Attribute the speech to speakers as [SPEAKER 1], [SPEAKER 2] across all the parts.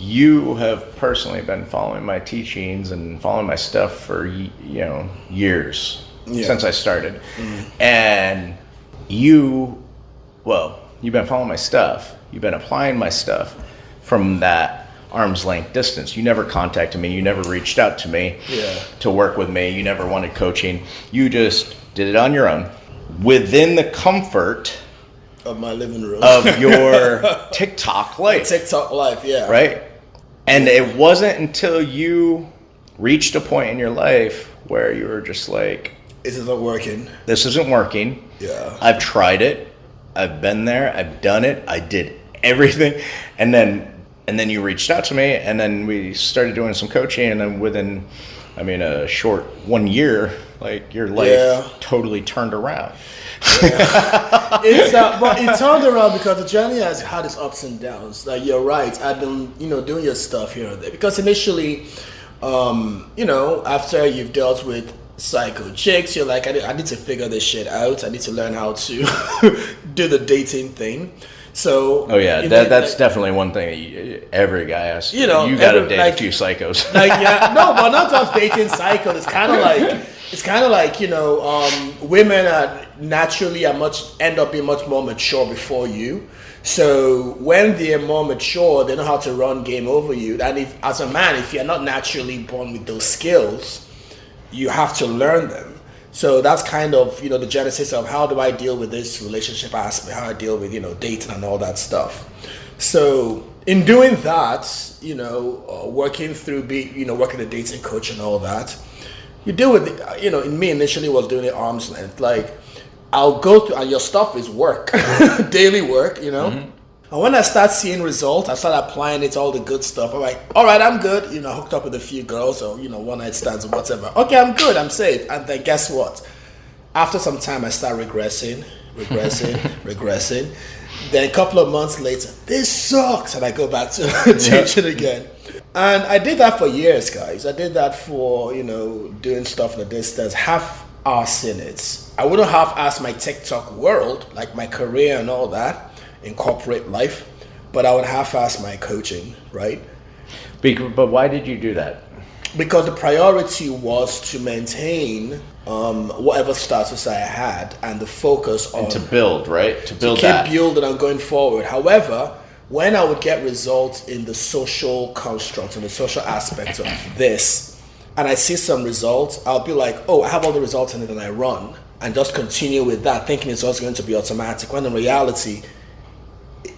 [SPEAKER 1] you have personally been following my teachings and following my stuff for, years since I started. And you've been following my stuff. You've been applying my stuff from that arm's length distance. You never contacted me. You never reached out to me to work with me. You never wanted coaching. You just did it on your own within the comfort
[SPEAKER 2] of my living room
[SPEAKER 1] of your tick-tock life.
[SPEAKER 2] TikTok life, yeah.
[SPEAKER 1] Right? And it wasn't until you reached a point in your life where you were just like,
[SPEAKER 2] this isn't working.
[SPEAKER 1] This isn't working.
[SPEAKER 2] Yeah.
[SPEAKER 1] I've tried it. I've been there. I've done it. I did everything. And then you reached out to me, and then we started doing some coaching, and then within, a short 1 year, like your life totally turned around.
[SPEAKER 2] But it turned around because the journey has had its ups and downs. Like, you're right. I've been, doing your stuff here and there. Because initially, after you've dealt with psycho chicks, you're like, I need to figure this shit out. I need to learn how to do the dating thing. So,
[SPEAKER 1] that's definitely one thing that every guy has. You got to date a few psychos.
[SPEAKER 2] But not just dating psychos. It's kind of like women are naturally end up being much more mature before you. So when they're more mature, they know how to run game over you. And if, as a man, if you're not naturally born with those skills, you have to learn them. So that's kind of, the genesis of how do I deal with this relationship aspect, how I deal with, dating and all that stuff. So in doing that, working through, working a dating coach and all that, you deal with, in me initially was doing it arm's length. Like, I'll go through, and your stuff is work, daily work, Mm-hmm. And when I start seeing results, I start applying it to all the good stuff. I'm like, all right, I'm good. Hooked up with a few girls or, one night stands or whatever. Okay, I'm good. I'm safe. And then guess what? After some time, I start regressing. Then a couple of months later, this sucks. And I go back to teaching again. And I did that for years, guys. I did that for, doing stuff in the distance, half-ass in it. I wouldn't half-ass my TikTok world, like my career and all that, in corporate life, but I would half-ass my coaching, right?
[SPEAKER 1] But why did you do that?
[SPEAKER 2] Because the priority was to maintain whatever status I had and the focus on...
[SPEAKER 1] And to build, right? To build
[SPEAKER 2] keep building and going forward. However, when I would get results in the social construct and the social aspect of this, and I see some results, I'll be like, oh, I have all the results in it, and I run and just continue with that, thinking it's also going to be automatic, when in reality,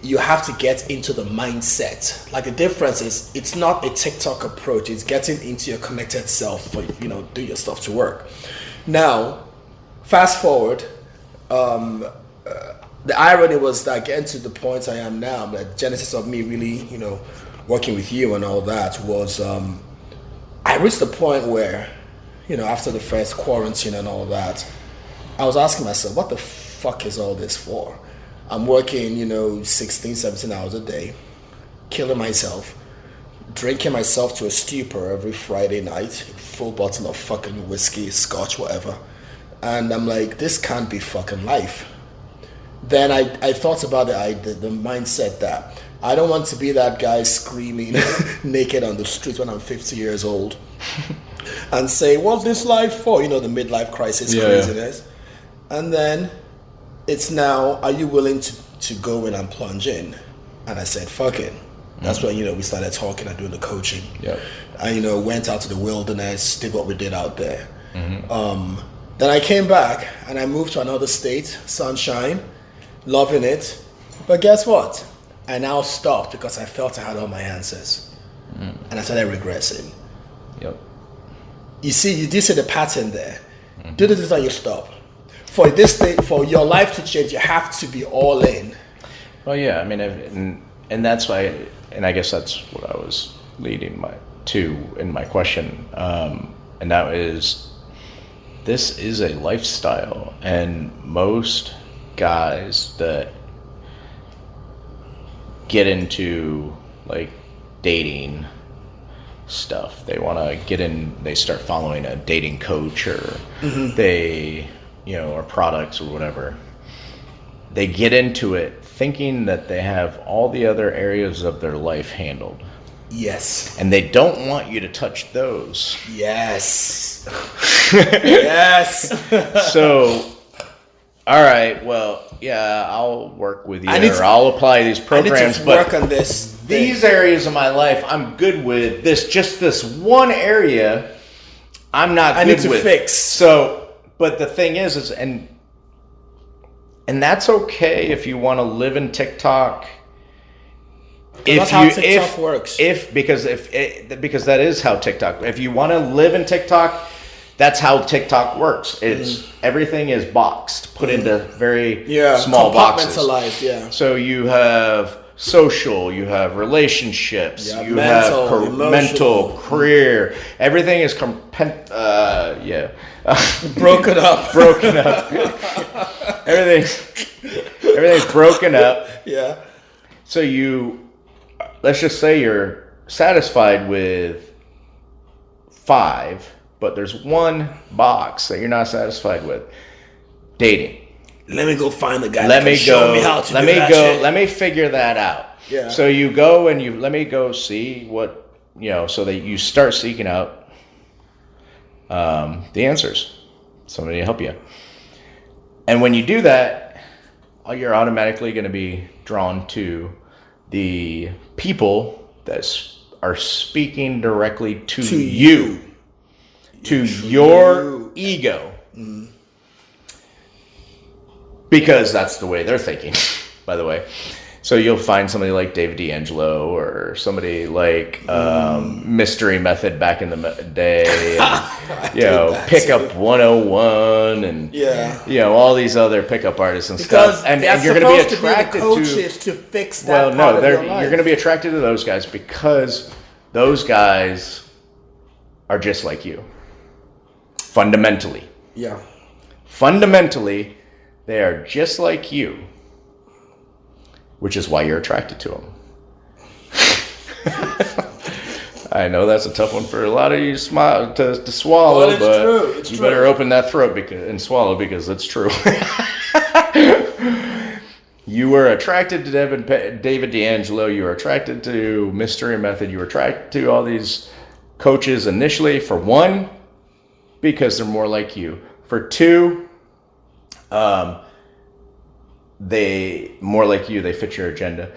[SPEAKER 2] you have to get into the mindset. Like, the difference is, it's not a TikTok approach. It's getting into your connected self for, do your stuff to work. Now, fast forward, the irony was that getting to the point I am now, the genesis of me really, working with you and all that was, I reached the point where, after the first quarantine and all that, I was asking myself, what the fuck is all this for? I'm working, 16, 17 hours a day, killing myself, drinking myself to a stupor every Friday night, full bottle of fucking whiskey, scotch, whatever. And I'm like, this can't be fucking life. Then I thought about the mindset that I don't want to be that guy screaming naked on the street when I'm 50 years old and say, what's this life for? The midlife crisis craziness. And then it's now, are you willing to go in and plunge in? And I said, fuck it. That's when, we started talking and doing the coaching.
[SPEAKER 1] Yep.
[SPEAKER 2] I, went out to the wilderness, did what we did out there. Mm-hmm. Then I came back and I moved to another state, sunshine, loving it. But guess what? I now stopped because I felt I had all my answers. And I started regressing.
[SPEAKER 1] Yep.
[SPEAKER 2] You see the pattern there. Mm-hmm. Do this and you stop. For this thing, for your life to change, you have to be all in.
[SPEAKER 1] Well, yeah, and that's why, and I guess that's what I was leading in my question, and that is, this is a lifestyle, and most guys that get into like dating stuff, they want to get in, they start following a dating coach, or they, or products or whatever. They get into it thinking that they have all the other areas of their life handled.
[SPEAKER 2] Yes.
[SPEAKER 1] And they don't want you to touch those.
[SPEAKER 2] Yes. Yes.
[SPEAKER 1] So, all right, well, yeah, I'll work with you, or I'll apply these programs.
[SPEAKER 2] I need to work on this.
[SPEAKER 1] These areas of my life, I'm good with. Just this one area, I'm not good with. I need to
[SPEAKER 2] fix.
[SPEAKER 1] So, but the thing is, and that's okay if you want to live in TikTok.
[SPEAKER 2] That's how TikTok works.
[SPEAKER 1] Because that is how TikTok. If you want to live in TikTok, that's how TikTok works. It's everything is boxed, put into very small boxes.
[SPEAKER 2] Compartmentalized, yeah.
[SPEAKER 1] So you have social, you have relationships, you have mental, career. Everything is
[SPEAKER 2] broken up.
[SPEAKER 1] Everything's broken up.
[SPEAKER 2] Yeah.
[SPEAKER 1] So let's just say you're satisfied with 5, but there's one box that you're not satisfied with. Dating.
[SPEAKER 2] Let me go find the guy that can show me how to do that shit.
[SPEAKER 1] Let me figure that out.
[SPEAKER 2] Yeah.
[SPEAKER 1] So you go and let me go see what, so that you start seeking out the answers. Somebody to help you. And when you do that, you're automatically going to be drawn to the people that are speaking directly to you. To your ego. Mm. Because that's the way they're thinking, by the way. So you'll find somebody like David D'Angelo or somebody like Mystery Method back in the day, and, Pickup 101 and all these other pickup artists and stuff. And you're going to be attracted
[SPEAKER 2] to fix that.
[SPEAKER 1] You're going to be attracted to those guys because those guys are just like you. Fundamentally.
[SPEAKER 2] Yeah.
[SPEAKER 1] Fundamentally, they are just like you, which is why you're attracted to them. I know that's a tough one for a lot of you to swallow, but it's true. Better open that throat and swallow because it's true. You were attracted to David D'Angelo. You were attracted to Mystery Method. You were attracted to all these coaches initially, for one, because they're more like you. For two, they more like you. They fit your agenda.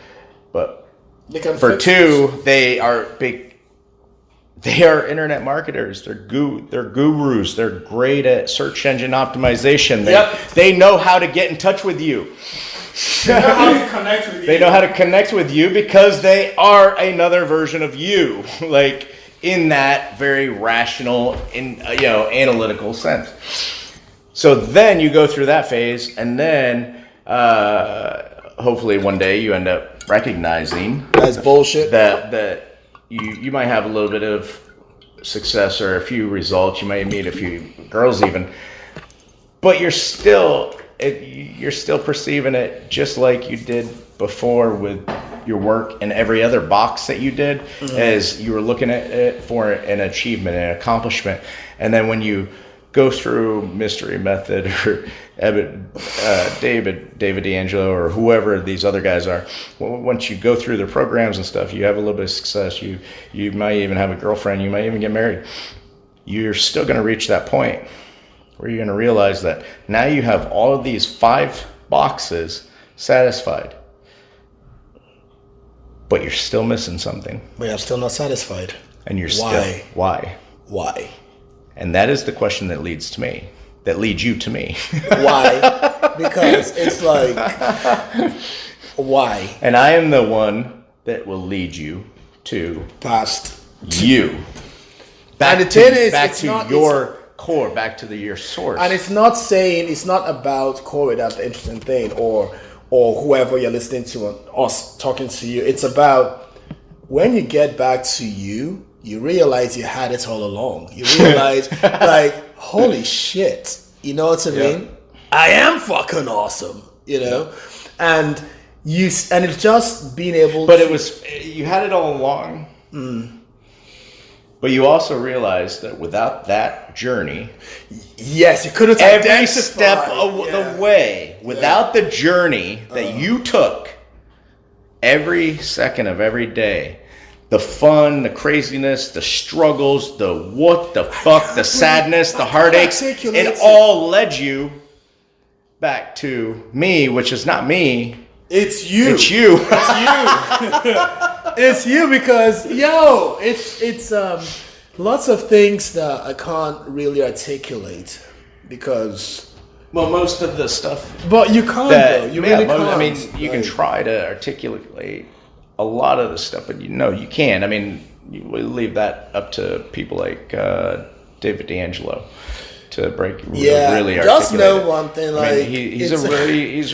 [SPEAKER 1] But for two, they are big. They are internet marketers. They're gurus. They're great at search engine optimization. They know how to get in touch with you.
[SPEAKER 2] They know how to connect with you.
[SPEAKER 1] They know how to connect with you because they are another version of you. Like, in that very rational, analytical sense. So then you go through that phase, and then hopefully one day you end up recognizing
[SPEAKER 2] that's bullshit.
[SPEAKER 1] That you might have a little bit of success or a few results. You might meet a few girls even, but you're still perceiving it just like you did before with your work and every other box that you did, as you were looking at it for an achievement, an accomplishment. And then when you go through Mystery Method or David D'Angelo or whoever these other guys are, once you go through their programs and stuff, you have a little bit of success. You might even have a girlfriend. You might even get married. You're still going to reach that point where you're going to realize that now you have all of these 5 boxes satisfied. But you're still missing something.
[SPEAKER 2] But I'm still not satisfied.
[SPEAKER 1] And you're
[SPEAKER 2] Why?
[SPEAKER 1] Why? And that is the question that leads you to me.
[SPEAKER 2] Why? Because it's like, why?
[SPEAKER 1] And I am the one that will lead you to
[SPEAKER 2] past
[SPEAKER 1] you. Back to your core, back to your source.
[SPEAKER 2] And it's not about Cory, that's the interesting thing, or whoever you're listening to, us talking to you. It's about when you get back to you, you realize you had it all along. You realize, like, holy shit. You know what I mean? I am fucking awesome, And it's just being able
[SPEAKER 1] you had it all along. But you also realized that without that journey,
[SPEAKER 2] yes, you couldn't
[SPEAKER 1] every step of the way, without the journey that you took, every second of every day, the fun, the craziness, the struggles, the what the fuck, the sadness, the heartaches, it all led you back to me, which is not me.
[SPEAKER 2] It's you.
[SPEAKER 1] It's you.
[SPEAKER 2] It's you. It's you because, it's lots of things that I can't really articulate because...
[SPEAKER 1] Well, most of the stuff...
[SPEAKER 2] But you can't, though. You really can't.
[SPEAKER 1] I mean, you can try to articulate a lot of the stuff, but you can't. I mean, we leave that up to people like David D'Angelo to really articulate.
[SPEAKER 2] Just know one thing, like,
[SPEAKER 1] I mean, he's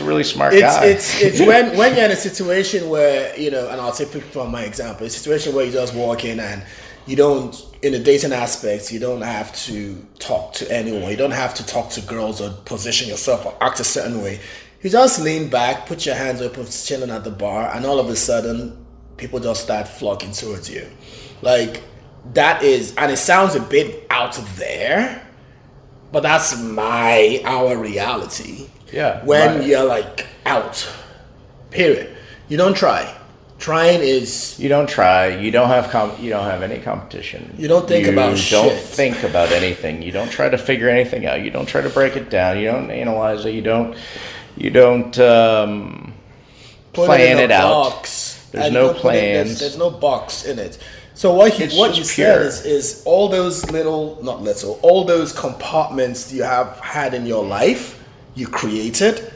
[SPEAKER 1] a really smart guy.
[SPEAKER 2] It's when you're in a situation where, and I'll take from my example, a situation where you just walk in and you don't, in the dating aspects, you don't have to talk to anyone. You don't have to talk to girls or position yourself or act a certain way. You just lean back, put your hands up, chilling at the bar, and all of a sudden, people just start flocking towards you. Like, that is, and it sounds a bit out there, but that's our reality.
[SPEAKER 1] Yeah.
[SPEAKER 2] When you're like out, period. You don't try. Trying is...
[SPEAKER 1] You don't try. You don't have any competition.
[SPEAKER 2] You don't think about shit.
[SPEAKER 1] You don't think about anything. You don't try to figure anything out. You don't try to break it down. You don't analyze it. You don't plan it out. There's no plans.
[SPEAKER 2] There's no box in it. So what you said is all those all those compartments you have had in your life, you created.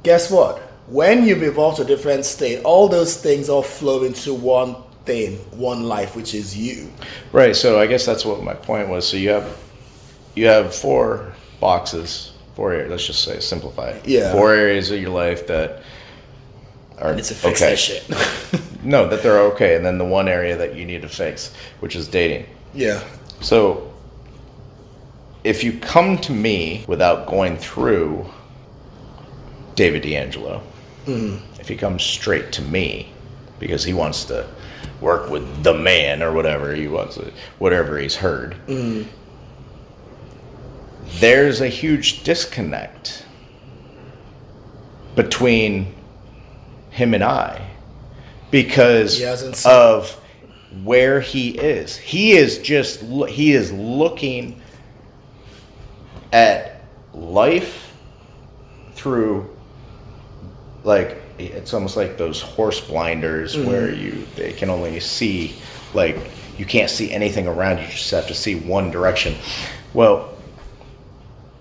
[SPEAKER 2] Guess what? When you've evolved to a different state, all those things all flow into one thing, one life, which is you.
[SPEAKER 1] Right. So I guess that's what my point was. So you have 4 boxes, 4 areas. Let's just say simplify it.
[SPEAKER 2] Yeah.
[SPEAKER 1] 4 areas of your life that are
[SPEAKER 2] it's a fix that shit.
[SPEAKER 1] No, that they're okay, and then the one area that you need to fix, which is dating.
[SPEAKER 2] Yeah.
[SPEAKER 1] So if you come to me without going through David D'Angelo, if he comes straight to me because he wants to work with the man or whatever he wants, whatever he's heard, there's a huge disconnect between him and I because of where he is. He is looking at life through, like, it's almost like those horse blinders where they can only see, like, you can't see anything around you, just have to see one direction. Well,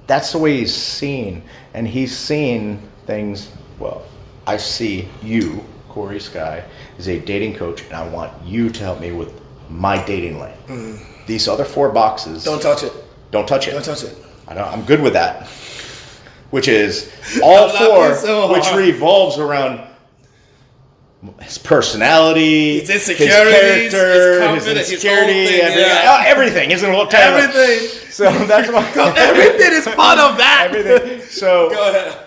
[SPEAKER 1] that's the way he's seen, and he's seeing things. Well, I see you, Cory Skyy, as a dating coach, and I want you to help me with my dating lane. These other 4 boxes,
[SPEAKER 2] don't touch it.
[SPEAKER 1] Don't touch it.
[SPEAKER 2] Don't touch it.
[SPEAKER 1] I know, I'm good with that. Which is all 4, which revolves around his personality,
[SPEAKER 2] his insecurities,
[SPEAKER 1] his character, his insecurity, everything. His whole time.
[SPEAKER 2] Everything.
[SPEAKER 1] So that's what
[SPEAKER 2] everything is part of that.
[SPEAKER 1] Everything. So
[SPEAKER 2] go ahead.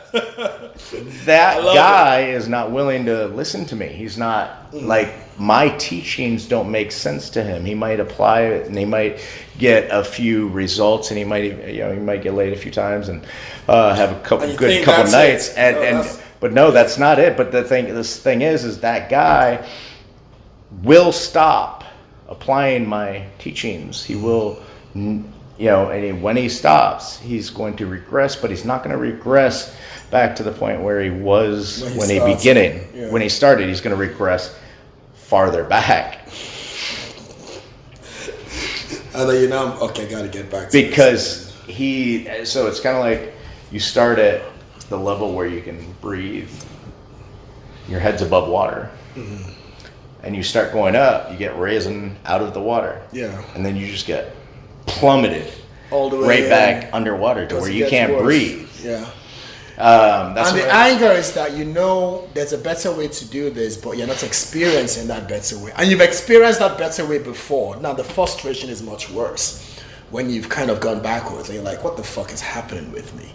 [SPEAKER 1] That guy is not willing to listen to me. He's not like, my teachings don't make sense to him. He might apply it and he might get a few results and he might get laid a few times and have a couple nights but no, that's not it. But this thing is that guy will stop applying my teachings. He will, and when he stops, he's going to regress, but he's not going to regress back to the point where he was when he beginning. When he started, he's going to regress farther back.
[SPEAKER 2] I know okay, got to get back to
[SPEAKER 1] because so it's kind of like you start at the level where you can breathe, your head's above water, and you start going up, you get risen out of the water, and then you just get plummeted
[SPEAKER 2] all the way
[SPEAKER 1] back underwater to where you can't breathe. That's
[SPEAKER 2] and the anger is that there's a better way to do this, but you're not experiencing that better way, and you've experienced that better way before. Now the frustration is much worse when you've kind of gone backwards and you're like, what the fuck is happening with me?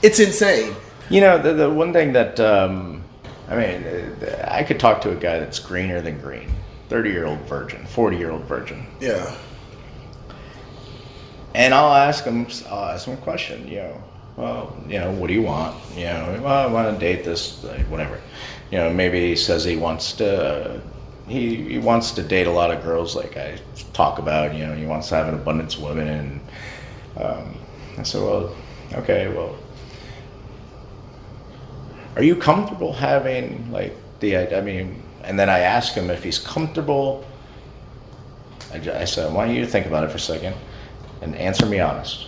[SPEAKER 2] It's insane.
[SPEAKER 1] The one thing that I could talk to a guy that's greener than green, 30-year-old virgin, 40-year-old virgin, and I'll ask him a question, well, what do you want? Well, I want to date this, whatever. Maybe he says he wants to he wants to date a lot of girls, like I talk about. You know, he wants to have an abundance of women, and I said, well, okay, well, are you comfortable having like I mean, and then I asked him if he's comfortable. I said, I want you to think about it for a second and answer me honest.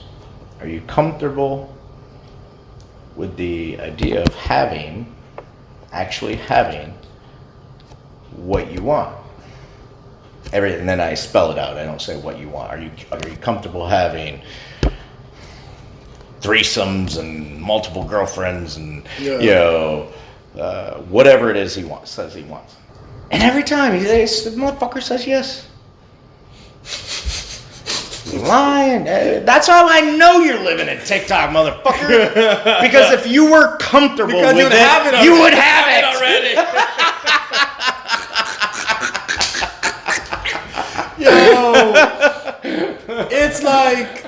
[SPEAKER 1] Are you comfortable with the idea of actually having what you want? And then I spell it out. I don't say what you want. Are you comfortable having threesomes and multiple girlfriends and whatever it is says he wants? And every time the motherfucker says yes. You're lying. That's how I know you're living in TikTok, motherfucker. Because if you were comfortable with it, you would have it already.
[SPEAKER 2] Yo, it's like,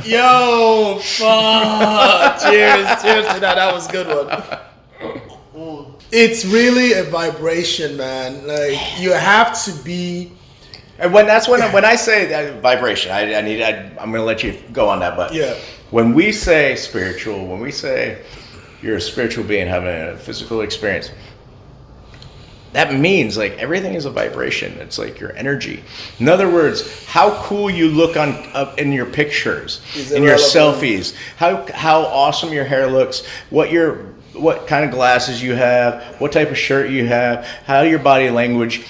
[SPEAKER 2] yo, fuck. Cheers to that. That was a good one. It's really a vibration, man. Like, you have to be.
[SPEAKER 1] And when I say that vibration, I'm gonna let you go on that. But when we say spiritual, when we say you're a spiritual being having a physical experience, that means like everything is a vibration. It's like your energy. In other words, how cool you look in your pictures, in your selfies, how awesome your hair looks, what kind of glasses you have, what type of shirt you have, how your body language,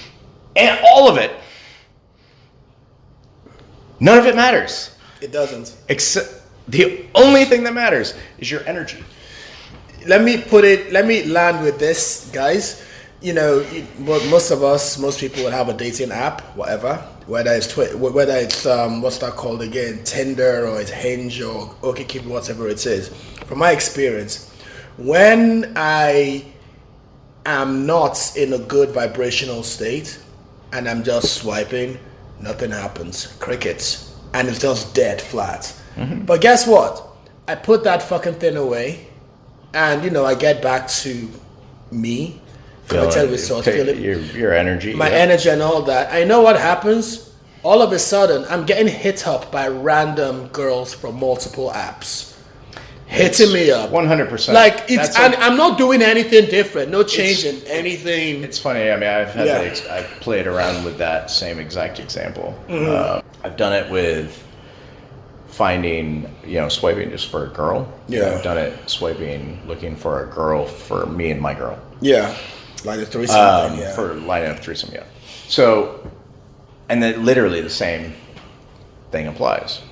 [SPEAKER 1] and all of it. None of it matters.
[SPEAKER 2] It doesn't.
[SPEAKER 1] Except the only thing that matters is your energy.
[SPEAKER 2] Let me land with this, guys. You know, most people would have a dating app, whatever. Whether it's what's that called again, Tinder or it's Hinge or OkCupid, whatever it is. From my experience, when I am not in a good vibrational state and I'm just swiping, nothing happens. Crickets. And it's just dead flat. Mm-hmm. But guess what? I put that fucking thing away and, I get back to me. Feeling
[SPEAKER 1] your energy.
[SPEAKER 2] My energy and all that. I know what happens. All of a sudden, I'm getting hit up by random girls from multiple apps. Hitting me up.
[SPEAKER 1] 100%.
[SPEAKER 2] Like, I'm not doing anything different. No change in anything.
[SPEAKER 1] It's funny. I mean, I've played around with that same exact example. Mm-hmm. I've done it with finding, swiping just for a girl.
[SPEAKER 2] Yeah.
[SPEAKER 1] I've done it swiping, looking for a girl for me and my girl.
[SPEAKER 2] Yeah. Like a threesome thing,
[SPEAKER 1] for lining up threesome, yeah. So, and then literally the same thing applies.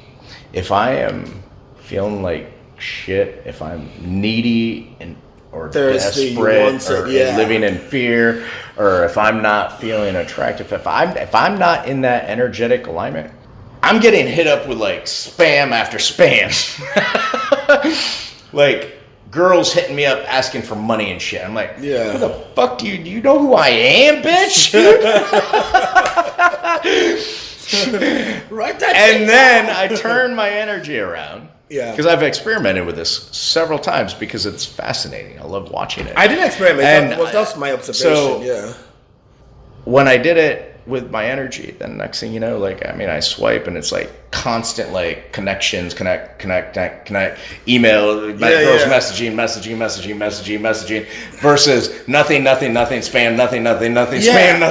[SPEAKER 1] If I am feeling like shit, if I'm needy or
[SPEAKER 2] thirsty,
[SPEAKER 1] desperate or living in fear, or if I'm not feeling attractive, if I'm not in that energetic alignment, I'm getting hit up with like spam after spam. Like girls hitting me up asking for money and shit. I'm like, who the fuck do you know who I am, bitch? Right. And then I turn my energy around.
[SPEAKER 2] Yeah.
[SPEAKER 1] Because I've experimented with this several times because it's fascinating. I love watching it.
[SPEAKER 2] I didn't experiment. That's my observation. So
[SPEAKER 1] when I did it with my energy, then next thing you know, I swipe and it's like constant like connections, connect, email, girls messaging versus nothing, spam, nothing, spam, nothing,
[SPEAKER 2] spam.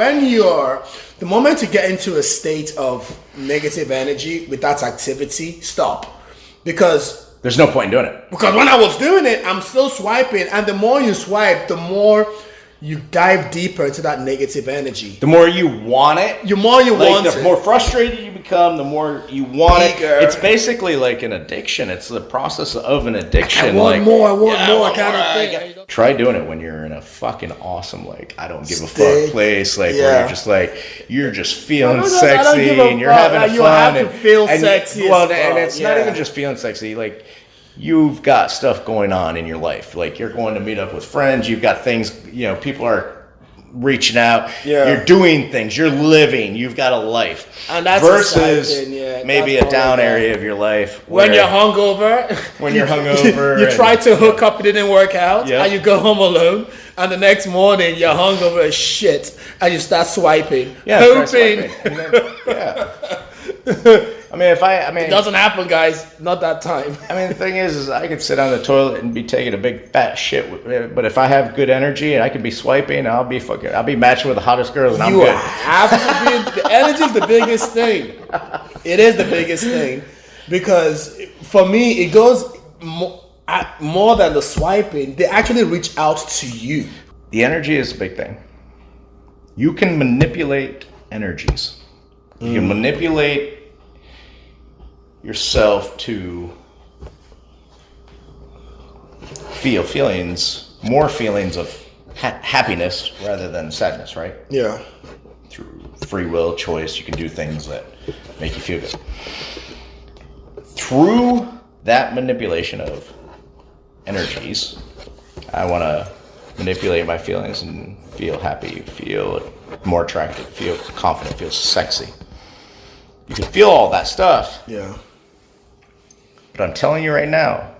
[SPEAKER 2] And the moment you get into a state of negative energy with that activity, stop. Because
[SPEAKER 1] there's no point in doing it.
[SPEAKER 2] Because when I was doing it, I'm still swiping, and the more you swipe, the more you dive deeper into that negative energy.
[SPEAKER 1] The more you want it.
[SPEAKER 2] The more you want it.
[SPEAKER 1] The more frustrated you become, the more you want it. It's basically like an addiction. It's the process of an addiction.
[SPEAKER 2] I want more kind of thing.
[SPEAKER 1] Try doing it when you're in a fucking awesome, I don't give a fuck place, where you're just feeling sexy and you're having fun.
[SPEAKER 2] You have to feel sexy.
[SPEAKER 1] And it's not even just feeling sexy. You've got stuff going on in your life. You're going to meet up with friends. You've got things, people are reaching out.
[SPEAKER 2] Yeah.
[SPEAKER 1] You're doing things. You're living. You've got a life.
[SPEAKER 2] And that's
[SPEAKER 1] versus maybe
[SPEAKER 2] that's
[SPEAKER 1] a down area of your life.
[SPEAKER 2] When you're hungover.
[SPEAKER 1] When you're hungover.
[SPEAKER 2] You try to hook up, it didn't work out.
[SPEAKER 1] Yep.
[SPEAKER 2] And you go home alone. And the next morning, you're hungover as shit. And you start swiping. Hoping.
[SPEAKER 1] I mean, it
[SPEAKER 2] doesn't happen, guys. Not that time.
[SPEAKER 1] I mean, the thing is I could sit on the toilet and be taking a big fat shit, but if I have good energy and I could be swiping, I'll be matching with the hottest girls, and I'm good.
[SPEAKER 2] You have to be. The energy is the biggest thing. It is the biggest thing, because for me, it goes more than the swiping. They actually reach out to you.
[SPEAKER 1] The energy is a big thing. You can manipulate energies. You can manipulate yourself to feel more feelings of happiness rather than sadness, right?
[SPEAKER 2] Yeah.
[SPEAKER 1] Through free will, choice, you can do things that make you feel good. Through that manipulation of energies, I want to manipulate my feelings and feel happy, feel more attractive, feel confident, feel sexy. You can feel all that stuff.
[SPEAKER 2] Yeah.
[SPEAKER 1] But I'm telling you right now,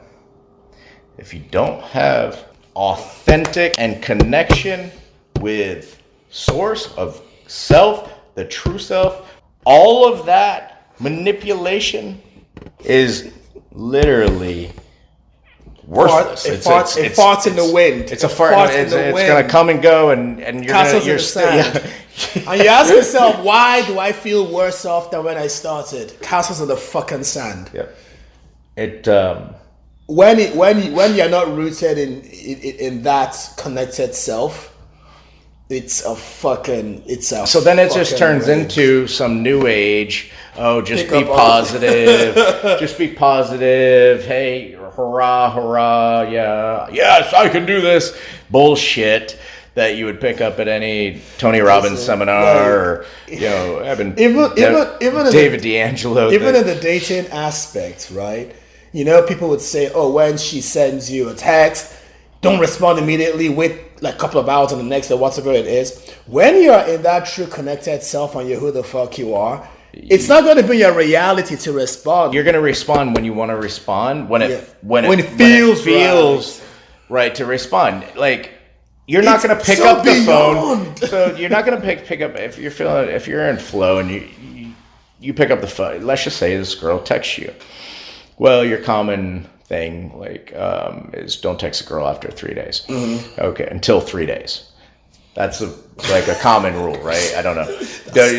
[SPEAKER 1] if you don't have authentic and connection with source of self, the true self, all of that manipulation is literally worthless.
[SPEAKER 2] It farts in the wind.
[SPEAKER 1] It's a fart. It's going to come and go, and you're still. Yeah.
[SPEAKER 2] And you ask yourself, why do I feel worse off than when I started? Castles in the fucking sand.
[SPEAKER 1] Yeah.
[SPEAKER 2] When you're not rooted in that connected self, so
[SPEAKER 1] then it just turns into some new age. Oh, just be positive. Just be positive. Hey, hurrah, yeah. Yes, I can do this. Bullshit that you would pick up at any Tony Robbins seminar, or even David D'Angelo.
[SPEAKER 2] Even in the dating aspect, right? People would say, oh, when she sends you a text, don't respond immediately. Wait like a couple of hours on the next or whatever it is. When you're in that true connected self and you're who the fuck you are, it's not going to be your reality to respond.
[SPEAKER 1] You're going to respond when you want to respond, when it
[SPEAKER 2] feels
[SPEAKER 1] right to respond. Like, you're not going to pick up the phone. So you're not going to pick up if you're in flow and you pick up the phone. Let's just say this girl texts you. Well, your common thing is don't text a girl after 3 days. Mm-hmm. Okay, until 3 days. That's like a common rule, right? I don't know.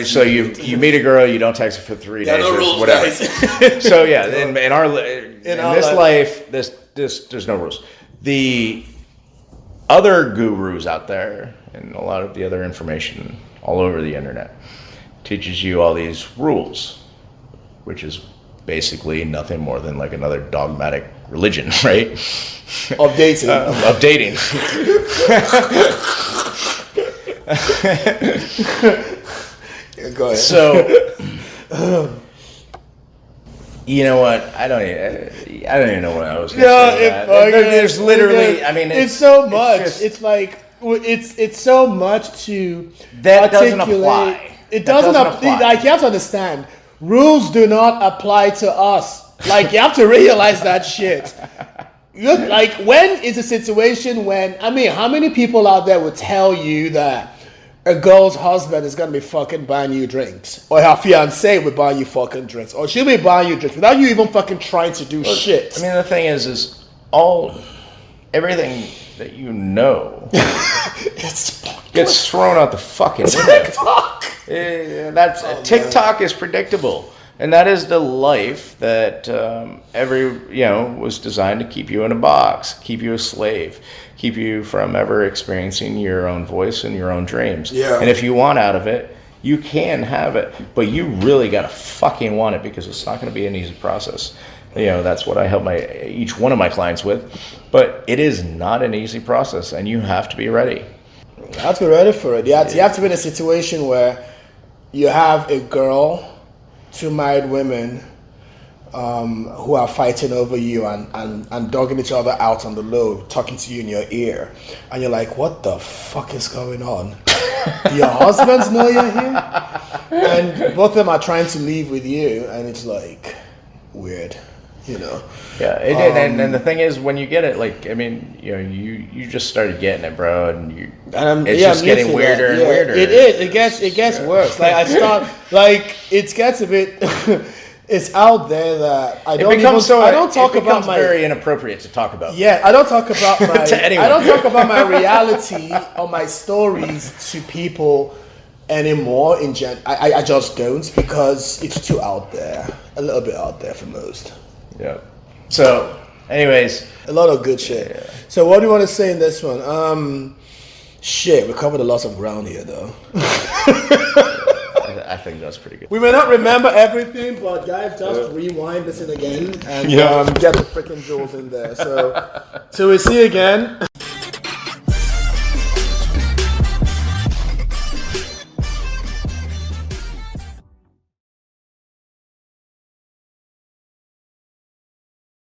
[SPEAKER 1] So you meet a girl, you don't text her for 3 days
[SPEAKER 2] no
[SPEAKER 1] or
[SPEAKER 2] rules,
[SPEAKER 1] whatever.
[SPEAKER 2] Guys.
[SPEAKER 1] So yeah, in this life, there's no rules. The other gurus out there and a lot of the other information all over the internet teaches you all these rules, which is basically nothing more than like another dogmatic religion, right?
[SPEAKER 2] Of dating.
[SPEAKER 1] Of dating.
[SPEAKER 2] Yeah, go ahead.
[SPEAKER 1] So, you know what? I don't even know what I was going to say. There's literally,
[SPEAKER 2] it's so much. It's so much to
[SPEAKER 1] that
[SPEAKER 2] articulate.
[SPEAKER 1] doesn't apply.
[SPEAKER 2] It doesn't apply. Like, you have to understand, rules do not apply to us. Like, you have to realize that shit. Like, when is a situation when, how many people out there would tell you that a girl's husband is going to be fucking buying you drinks, or her fiance would buy you fucking drinks, or she'll be buying you drinks without you even fucking trying to do shit?
[SPEAKER 1] The thing is everything that you know gets thrown out the fucking window.
[SPEAKER 2] TikTok.
[SPEAKER 1] TikTok is predictable. And that is the life that was designed to keep you in a box, keep you a slave, keep you from ever experiencing your own voice and your own dreams.
[SPEAKER 2] Yeah.
[SPEAKER 1] And if you want out of it, you can have it, but you really gotta fucking want it, because it's not gonna be an easy process. That's what I help each one of my clients with, but it is not an easy process, and you have to be ready.
[SPEAKER 2] You have to be ready for it. You have to be in a situation where you have a girl, 2 married women, who are fighting over you and dogging each other out on the low, talking to you in your ear, and you're like, what the fuck is going on? Do your husbands know you're here? And both of them are trying to leave with you, and it's like weird, you know.
[SPEAKER 1] Yeah, it did, and the thing is, when you get it, like, I mean, you know, you just started getting it, bro, and it's just getting weirder and weirder.
[SPEAKER 2] It is. It gets worse. Like I start, like it gets a bit. It's out there that I don't talk about my.
[SPEAKER 1] Very inappropriate to talk about.
[SPEAKER 2] Yeah, I don't talk about my.
[SPEAKER 1] To anyone.
[SPEAKER 2] I don't talk about my reality or my stories to people anymore. I just don't, because it's too out there. A little bit out there for most.
[SPEAKER 1] Yeah. So, anyways,
[SPEAKER 2] a lot of good shit. Yeah. So, what do you want to say in this one? Shit, we covered a lot of ground here, though.
[SPEAKER 1] I think that's pretty good.
[SPEAKER 2] We may not remember everything, but guys, just rewind, listen again, and get the freaking jewels in there. So, till we see you again.